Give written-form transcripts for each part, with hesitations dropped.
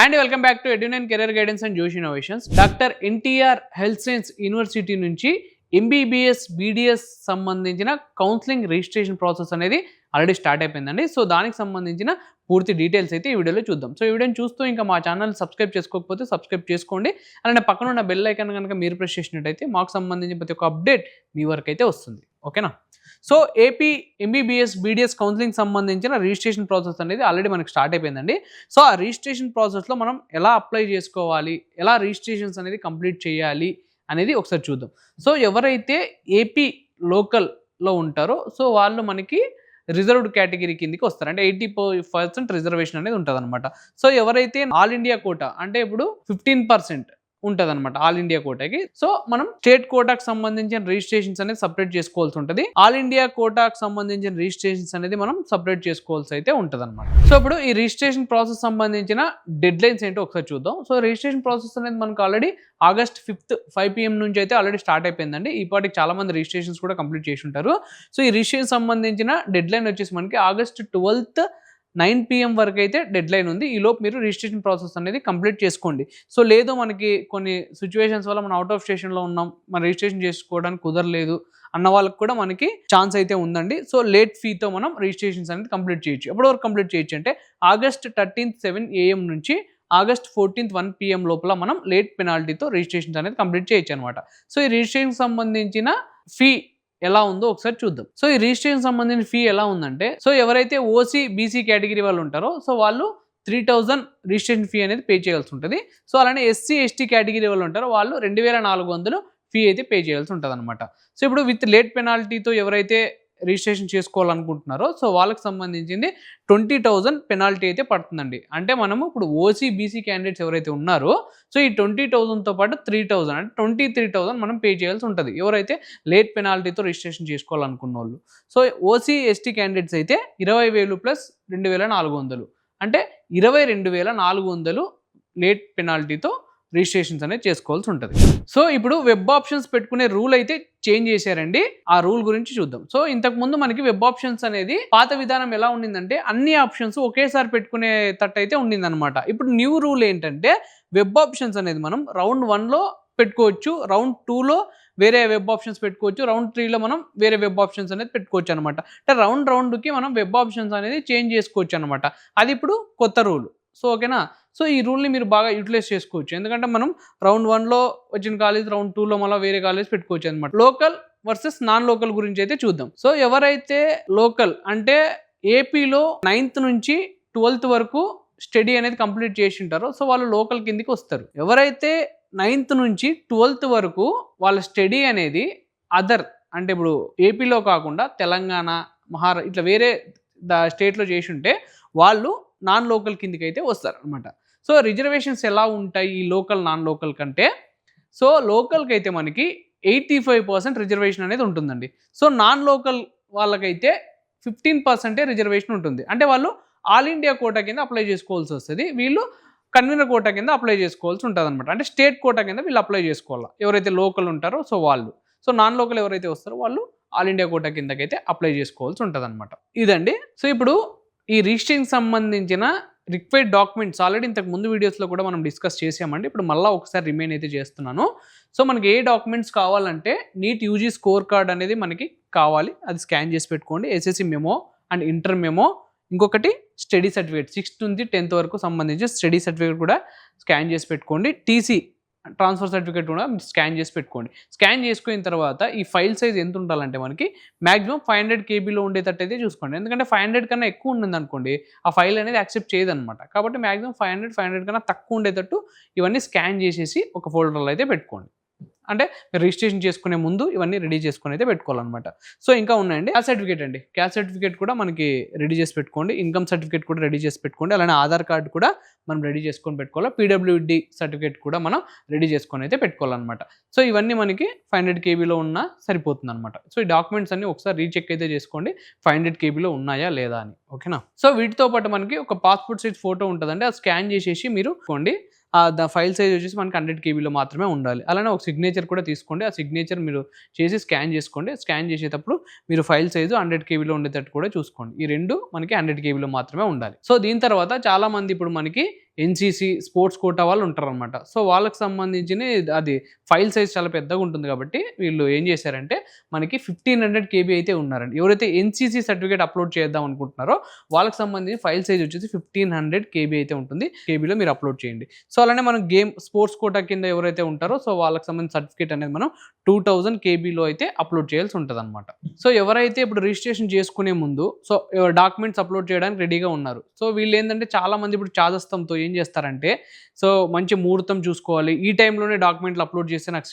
And welcome back to Edunine career guidance and Josh innovations. Doctor NTR health science university నుంచి MBBS BDS సంబంధించిన counselling registration process అనేది already start అయిపోయిందండి. So దానికి సంబంధించిన పూర్తి details అయితే ఈ వీడియోలో చూద్దాం. సో ఈ వీడియోని చూస్తూ ఇంకా మా ఛానల్ సబ్స్క్రైబ్ చేసుకోకపోతే సబ్స్క్రైబ్ చేసుకోండి. అలానే పక్కన ఉన్న బెల్ ఐకాన్ కనుక మీరు ప్రెస్ చేసినట్టయితే మాకు సంబంధించిన ప్రతి ఒక్క అప్డేట్ మీ వరకు అయితే వస్తుంది. ఓకేనా? So AP MBBS BDS counselling సంబంధించిన రిజిస్ట్రేషన్ ప్రాసెస్ అనేది ఆల్రెడీ మనకి స్టార్ట్ అయిపోయిందండి. సో ఆ రిజిస్ట్రేషన్ ప్రాసెస్లో మనం ఎలా అప్లై చేసుకోవాలి, ఎలా రిజిస్ట్రేషన్స్ అనేది కంప్లీట్ చేయాలి అనేది ఒకసారి చూద్దాం. సో ఎవరైతే ఏపీ లోకల్లో ఉంటారో సో వాళ్ళు మనకి రిజర్వ్డ్ కేటగిరీ కిందకి వస్తారు. అంటే 80% రిజర్వేషన్ అనేది ఉంటుంది అనమాట. సో ఎవరైతే ఆల్ ఇండియా కోటా అంటే ఇప్పుడు 15% ఉంటుంది అనమాట ఆల్ ఇండియా కోటాకి. సో మనం స్టేట్ కోటాకు సంబంధించిన రిజిస్ట్రేషన్స్ అనేది సపరేట్ చేసుకోవాల్సి ఉంటుంది. ఆల్ ఇండియా కోటాకు సంబంధించిన రిజిస్ట్రేషన్స్ అనేది మనం సపరేట్ చేసుకోవాల్సి అయితే ఉంటుంది అనమాట. సో ఇప్పుడు ఈ రిజిస్ట్రేషన్ ప్రాసెస్ సంబంధించిన డెడ్ లైన్స్ ఏంటో ఒకసారి చూద్దాం. సో రిజిస్ట్రేషన్ ప్రాసెస్ అనేది మనకు ఆల్రెడీ ఆగస్ట్ 5th 5 PM నుంచి అయితే ఆల్రెడీ స్టార్ట్ అయిపోయిందండి. ఇప్పటికి చాలా మంది రిజిస్ట్రేషన్స్ కూడా కంప్లీట్ చేసి ఉంటారు. సో ఈ రిజిస్ట్రేషన్ సంబంధించిన డెడ్ లైన్ వచ్చేసి మనకి ఆగస్ట్ 12th 9 PM వరకు అయితే డెడ్ లైన్ ఉంది. ఈలోపు మీరు రిజిస్ట్రేషన్ ప్రాసెస్ అనేది కంప్లీట్ చేసుకోండి. సో లేదు మనకి కొన్ని సిచ్యువేషన్స్ వల్ల మనం అవుట్ ఆఫ్ స్టేషన్లో ఉన్నాం, మన రిజిస్ట్రేషన్ చేసుకోవడానికి కుదరలేదు అన్న వాళ్ళకి కూడా మనకి ఛాన్స్ అయితే ఉందండి. సో లేట్ ఫీతో మనం రిజిస్ట్రేషన్స్ అనేది కంప్లీట్ చేయొచ్చు. ఎప్పటి వరకు కంప్లీట్ చేయొచ్చు అంటే ఆగస్ట్ 13th 7 AM నుంచి ఆగస్ట్ 14th 1 PM లోపల మనం లేట్ పెనాల్టీతో రిజిస్ట్రేషన్స్ అనేది కంప్లీట్ చేయొచ్చు అనమాట. సో ఈ రిజిస్ట్రేషన్ సంబంధించిన ఫీ ఎలా ఉందో ఒకసారి చూద్దాం. సో ఈ రిజిస్ట్రేషన్ సంబంధించిన ఫీ ఎలా ఉందంటే, సో ఎవరైతే ఓసీ బీసీ కేటగిరీ వాళ్ళు ఉంటారో సో వాళ్ళు 3000 రిజిస్ట్రేషన్ ఫీ అనేది పే చేయాల్సి ఉంటుంది. సో అలానే ఎస్సీ ఎస్టీ కేటగిరీ వాళ్ళు ఉంటారో వాళ్ళు 2400 ఫీ అయితే పే చేయాల్సి ఉంటుంది అనమాట. సో ఇప్పుడు విత్ లేట్ పెనాల్టీతో ఎవరైతే రిజిస్ట్రేషన్ చేసుకోవాలనుకుంటున్నారో సో వాళ్ళకి సంబంధించింది 20,000 పెనాల్టీ అయితే పడుతుందండి. అంటే మనము ఇప్పుడు ఓసీ బీసీ క్యాండిడేట్స్ ఎవరైతే ఉన్నారో సో ఈ 20,000తో పాటు 3,000 అంటే 23,000 మనం పే చేయాల్సి ఉంటుంది ఎవరైతే లేట్ పెనాల్టీతో రిజిస్ట్రేషన్ చేసుకోవాలనుకున్న వాళ్ళు. సో ఓసీ ఎస్టీ క్యాండిడేట్స్ అయితే 20,000 ప్లస్ 2,400 అంటే 22,400 లేట్ పెనాల్టీతో రిజిస్ట్రేషన్స్ అనేది చేసుకోవాల్సి ఉంటుంది. సో ఇప్పుడు వెబ్ ఆప్షన్స్ పెట్టుకునే రూల్ అయితే చేంజ్ చేశారండి. ఆ రూల్ గురించి చూద్దాం. సో ఇంతకు ముందు మనకి వెబ్ ఆప్షన్స్ అనేది పాత విధానం ఎలా ఉండిందంటే అన్ని ఆప్షన్స్ ఒకేసారి పెట్టుకునే తట్టు అయితే ఉండిందనమాట. ఇప్పుడు న్యూ రూల్ ఏంటంటే వెబ్ ఆప్షన్స్ అనేది మనం రౌండ్ 1లో పెట్టుకోవచ్చు, రౌండ్ 2లో వేరే వెబ్ ఆప్షన్స్ పెట్టుకోవచ్చు, రౌండ్ 3లో మనం వేరే వెబ్ ఆప్షన్స్ అనేది పెట్టుకోవచ్చు అనమాట. అంటే రౌండ్కి మనం వెబ్ ఆప్షన్స్ అనేది చేంజ్ చేసుకోవచ్చు అనమాట. అది ఇప్పుడు కొత్త రూల్. సో ఓకేనా? సో ఈ రూల్ని మీరు బాగా యూటిలైజ్ చేసుకోవచ్చు. ఎందుకంటే మనం రౌండ్ 1లో వచ్చిన కాలేజ్ రౌండ్ 2లో మళ్ళీ వేరే కాలేజ్ పెట్టుకోవచ్చు అనమాట. లోకల్ వర్సెస్ నాన్ లోకల్ గురించి అయితే చూద్దాం. సో ఎవరైతే లోకల్ అంటే ఏపీలో 9th నుంచి 12th వరకు స్టడీ అనేది కంప్లీట్ చేసి ఉంటారో సో వాళ్ళు లోకల్ కిందికి వస్తారు. ఎవరైతే 9th నుంచి 12th వరకు వాళ్ళ స్టడీ అనేది అదర్ అంటే ఇప్పుడు ఏపీలో కాకుండా తెలంగాణ, మహారాష్ట్ర ఇట్లా వేరే స్టేట్లో చేసి ఉంటే వాళ్ళు నాన్ లోకల్ కిందికి అయితే వస్తారు అనమాట. సో రిజర్వేషన్స్ ఎలా ఉంటాయి ఈ లోకల్ నాన్ లోకల్ కంటే? సో లోకల్కి అయితే మనకి 85% రిజర్వేషన్ అనేది ఉంటుందండి. సో నాన్ లోకల్ వాళ్ళకైతే 15% రిజర్వేషన్ ఉంటుంది. అంటే వాళ్ళు ఆల్ ఇండియా కోటా కింద అప్లై చేసుకోవాల్సి వస్తుంది, వీళ్ళు కన్వీనర్ కోటా కింద అప్లై చేసుకోవాల్సి ఉంటుంది అనమాట. అంటే స్టేట్ కోటా కింద వీళ్ళు అప్లై చేసుకోవాలి ఎవరైతే లోకల్ ఉంటారో సో వాళ్ళు. సో నాన్ లోకల్ ఎవరైతే వస్తారో వాళ్ళు ఆల్ ఇండియా కోటా కిందకైతే అప్లై చేసుకోవాల్సి ఉంటుంది అనమాట. ఇదండి. సో ఇప్పుడు ఈ రిజిస్ట్రేషన్ సంబంధించిన రిక్వైర్డ్ డాక్యుమెంట్స్ ఆల్రెడీ ఇంతకు ముందు వీడియోస్లో కూడా మనం డిస్కస్ చేసామండి. ఇప్పుడు మళ్ళీ ఒకసారి రిమైన్ అయితే చేస్తున్నాను. సో మనకి ఏ డాక్యుమెంట్స్ కావాలంటే నీట్ యూజీ స్కోర్ కార్డ్ అనేది మనకి కావాలి, అది స్కాన్ చేసి పెట్టుకోండి. SSC memo and inter memo, ఇంకొకటి స్టడీ సర్టిఫికేట్ 6th నుంచి 10th వరకు సంబంధించి స్టడీ సర్టిఫికేట్ కూడా స్కాన్ చేసి పెట్టుకోండి. టీసీ ట్రాన్స్ఫర్ సర్టిఫికేట్ కూడా స్కాన్ చేసి పెట్టుకోండి. స్కాన్ చేసుకున్న తర్వాత ఈ ఫైల్ సైజ్ ఎంత ఉండాలంటే మనకి మ్యాక్సిమం 500 KBలో ఉండేటట్టు అయితే చూసుకోండి. ఎందుకంటే 500 కన్నా ఎక్కువ ఉండింది అనుకోండి ఆ ఫైల్ అనేది యాక్సెప్ట్ చేయదనమాట. కాబట్టి మ్యాక్సిమం 500 కన్నా తక్కువ ఉండేటట్టు ఇవన్నీ స్కాన్ చేసేసి ఒక ఫోల్డర్లో అయితే పెట్టుకోండి. అంటే రిజిస్ట్రేషన్ చేసుకునే ముందు ఇవన్నీ రెడీ చేసుకుని అయితే పెట్టుకోవాలన్నమాట. సో ఇంకా ఉన్నాయండి క్యాస్ట్ సర్టిఫికేట్ అండి. క్యాస్ట్ సర్టిఫికేట్ కూడా మనకి రెడీ చేసి పెట్టుకోండి. ఇన్కమ్ సర్టిఫికేట్ కూడా రెడీ చేసి పెట్టుకోండి. అలానే ఆధార్ కార్డు కూడా మనం రెడీ చేసుకొని పెట్టుకోవాలి. పీడబ్ల్యూడి సర్టిఫికేట్ కూడా మనం రెడీ చేసుకొని అయితే పెట్టుకోవాలన్నమాట. సో ఇవన్నీ మనకి 500 KBలో ఉన్నా సరిపోతుంది అనమాట. సో ఈ డాక్యుమెంట్స్ అన్ని ఒకసారి రీచెక్ అయితే చేసుకోండి 500 KBలో ఉన్నాయా లేదా అని. ఓకేనా? సో వీటితో పాటు మనకి ఒక పాస్పోర్ట్ సైజ్ ఫోటో ఉంటుందండి, అది స్కాన్ చేసేసి మీరు కోండి. ఫైల్ సైజ్ వచ్చేసి మనకి 100 KBలో మాత్రమే ఉండాలి. అలానే ఒక సిగ్నేచర్ కూడా తీసుకోండి. ఆ సిగ్నేచర్ మీరు చేసి స్కాన్ చేసుకోండి. స్కాన్ చేసేటప్పుడు మీరు ఫైల్ సైజు 100 KBలో ఉండేటట్టు కూడా చూసుకోండి. ఈ రెండు మనకి 100 KBలో మాత్రమే ఉండాలి. సో దీని తర్వాత చాలా మంది ఇప్పుడు మనకి ఎన్సీసీ స్పోర్ట్స్ కోటా వాళ్ళు ఉంటారనమాట. సో వాళ్ళకి సంబంధించిన అది ఫైల్ సైజ్ చాలా పెద్దగా ఉంటుంది కాబట్టి వీళ్ళు ఏం చేశారంటే మనకి 1500 KB అయితే ఉన్నారండి. ఎవరైతే ఎన్సీసీ సర్టిఫికేట్ అప్లోడ్ చేద్దాం అనుకుంటున్నారో వాళ్ళకి సంబంధించి ఫైల్ సైజ్ వచ్చేసి 1500 KB అయితే ఉంటుంది. కేబీలో మీరు అప్లోడ్ చేయండి. సో అలానే మనం గేమ్ స్పోర్ట్స్ కోటా కింద ఎవరైతే ఉంటారో సో వాళ్ళకి సంబంధించిన సర్టిఫికేట్ అనేది మనం 2000 KBలో అయితే అప్లోడ్ చేయాల్సి ఉంటదనమాట. సో ఎవరైతే ఇప్పుడు రిజిస్ట్రేషన్ చేసుకునే ముందు సో డాక్యుమెంట్స్ అప్లోడ్ చేయడానికి రెడీగా ఉన్నారు. సో వీళ్ళేందంటే చాలామంది ఇప్పుడు చాదస్తంతో ఏం చేస్తారంటే సో మంచి ముహూర్తం చూసుకోవాలి. ఈ టైంలోనే డాక్యుమెంట్లు అప్లోడ్ చేస్తే నాకు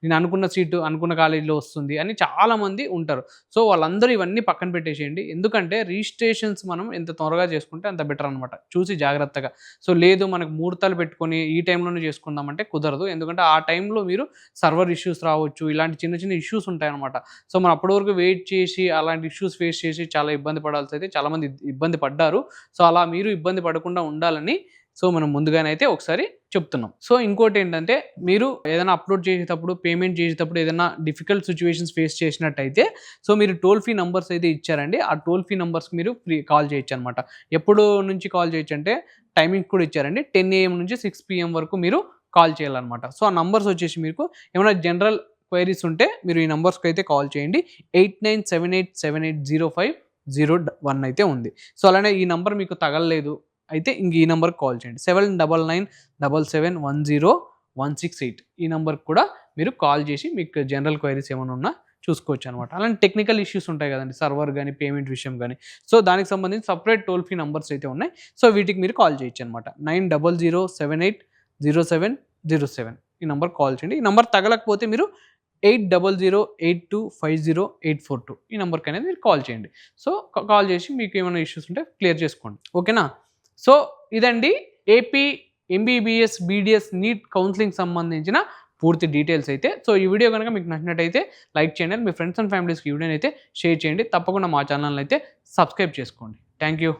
నేను అనుకున్న సీటు అనుకున్న కాలేజీలో వస్తుంది అని చాలామంది ఉంటారు. సో వాళ్ళందరూ ఇవన్నీ పక్కన పెట్టేసేయండి. ఎందుకంటే రిజిస్ట్రేషన్స్ మనం ఎంత త్వరగా చేసుకుంటే అంత బెటర్ అనమాట. చూసి జాగ్రత్తగా. సో లేదు మనకు ముహూర్తాలు పెట్టుకొని ఈ టైంలోనే చేసుకుందామంటే కుదరదు. ఎందుకంటే ఆ టైంలో మీరు సర్వర్ ఇష్యూస్ రావచ్చు. ఇలాంటి చిన్న చిన్న ఇష్యూస్ ఉంటాయన్నమాట. సో మనం అప్పటి వరకు వెయిట్ చేసి అలాంటి ఇష్యూస్ ఫేస్ చేసి చాలా ఇబ్బంది పడాల్సి అయితే చాలామంది ఇబ్బంది పడ్డారు. సో అలా మీరు ఇబ్బంది పడకుండా ఉండాలని సో మనం ముందుగానైతే ఒకసారి చెప్తున్నాం. సో ఇంకోటేంటంటే మీరు ఏదైనా అప్లోడ్ చేసేటప్పుడు, పేమెంట్ చేసేటప్పుడు ఏదైనా డిఫికల్ట్ సిచ్యువేషన్స్ ఫేస్ చేసినట్టయితే సో మీరు టోల్ ఫ్రీ నంబర్స్ అయితే ఇచ్చారండి. ఆ టోల్ ఫ్రీ నంబర్స్‌కి మీరు కాల్ చేయొచ్చనమాట. ఎప్పుడు నుంచి కాల్ చేయొచ్చంటే టైమింగ్ కూడా ఇచ్చారండి. 10 AM నుంచి 6 PM వరకు మీరు కాల్ చేయాలనమాట. సో ఆ నంబర్స్ వచ్చేసి మీకు ఏమైనా జనరల్ క్వైరీస్ ఉంటే మీరు ఈ నంబర్స్‌కి అయితే కాల్ చేయండి. 8978780501 అయితే ఉంది. సో అలానే ఈ నంబర్ మీకు తగలలేదు అయితే ఇంక ఈ నంబర్కి కాల్ చేయండి. 7997710168 ఈ నంబర్కి కూడా మీరు కాల్ చేసి మీకు జనరల్ క్వైరీస్ ఏమైనా ఉన్నా చూసుకోవచ్చు అనమాట. అలాంటి టెక్నికల్ ఇష్యూస్ ఉంటాయి కదండి, సర్వర్ కానీ పేమెంట్ విషయం కానీ. సో దానికి సంబంధించి సపరేట్ టోల్ ఫ్రీ నంబర్స్ అయితే ఉన్నాయి. సో వీటికి మీరు కాల్ చేయొచ్చు అనమాట. 9007807007 ఈ నంబర్ కాల్ చేయండి. ఈ నంబర్ తగలకపోతే మీరు 8008250842 ఈ నంబర్కి అనేది మీరు కాల్ చేయండి. సో కాల్ చేసి మీకు ఏమైనా ఇష్యూస్ ఉంటే క్లియర్ చేసుకోండి. ఓకేనా? సో ఇదండి AP MBBS BDS NEET counselling సంబంధించిన పూర్తి డీటెయిల్స్ అయితే. సో ఈ వీడియో కనుక మీకు నచ్చినట్టయితే లైక్ చేయండి. మీ ఫ్రెండ్స్ అండ్ ఫ్యామిలీస్కి ఈ వీడియోని అయితే షేర్ చేయండి. తప్పకుండా మా ఛానల్ అయితే సబ్స్క్రైబ్ చేసుకోండి. Thank you.